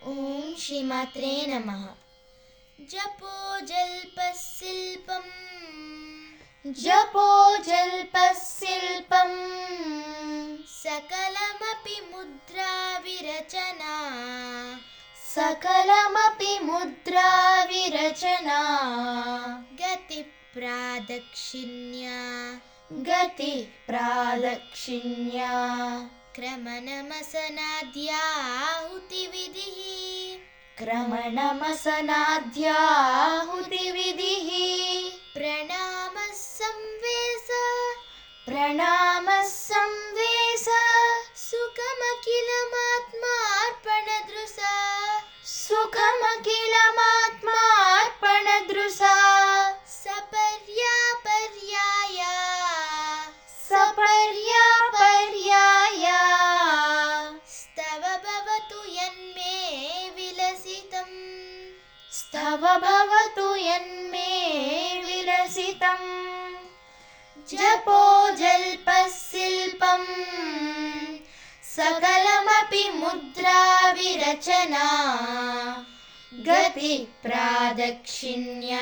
ಓಂ ಶ್ರೀಮಾತ್ರೇ ನಮಃ. ಜಪೋ ಜಲ್ಪಸ್ಸಿಲ್ಪಂ ಜಪೋ ಜಲ್ಪಸ್ಸಿಲ್ಪಂ ಸಕಲಮಪಿ ಮುದ್ರಾ ವಿರಚನಾ ಸಕಲಮಪಿ ಮುದ್ರಾ ವಿರಚನಾ ಗತಿ ಪ್ರಾದಕ್ಷಿಣ್ಯ ಗತಿ ಪ್ರಾದಕ್ಷಿಣ್ಯ ಕ್ರಮನಮಸನಾದ್ಯಾಹುತಿ ವಿಧಿಃ ಕ್ರಮಣಮಸನಾದ್ಯಾಹುತಿ ವಿಧಿಃ ಪ್ರಣಾಮಃ ಸಂವೇಸ ಪ್ರಣಾಮಃ ಸಂವೇಸ ಸುಖಮಖಿಲಮಾತ್ಮಾರ್ಪಣದೃಶಾ ಸುಖಮಖಿಲಮಾತ್ಮಾರ್ಪಣದೃಶಾ ಸಪರ್ಯಾಪರ್ಯಾಯ ಸಪರ್ಯಾಪರ್ಯಾಯ ಸ್ತವ ಭವತು ಯನ್ಮೇ ವಿಲಸಿತಂ ಸ್ತವ ಭವತು ಯನ್ಮೇ ವಿಲಸಿತಂ. ಜಪೋ ಜಲ್ಪಸ್ಸಿಲ್ಪಂ ಸಕಲಮಪಿ ಮುದ್ರಾ ವಿರಚನಾ ಗತಿ ಪ್ರಾದಕ್ಷಿಣ್ಯ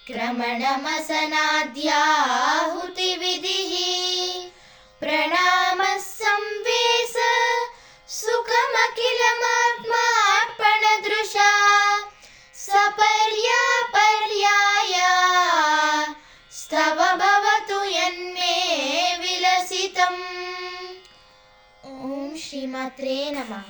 ಕ್ರಮಣಮಸನಾದ್ಯಾಹುತಿ ವಿಧಿಃ ಪ್ರಣಾಮಃ ಸಂವೇಸ ಸುಖಮಖಿಲಮಾತ್ಮಾರ್ಪಣದೃಶಾ ಸಪರ್ಯಾಪರ್ಯಾಯ ಸ್ತವ ಭವತು ಯನ್ಮೇ ವಿಲಸಿತಂ. ಓಂ ಶ್ರೀಮಾತ್ರೇ ನಮಃ.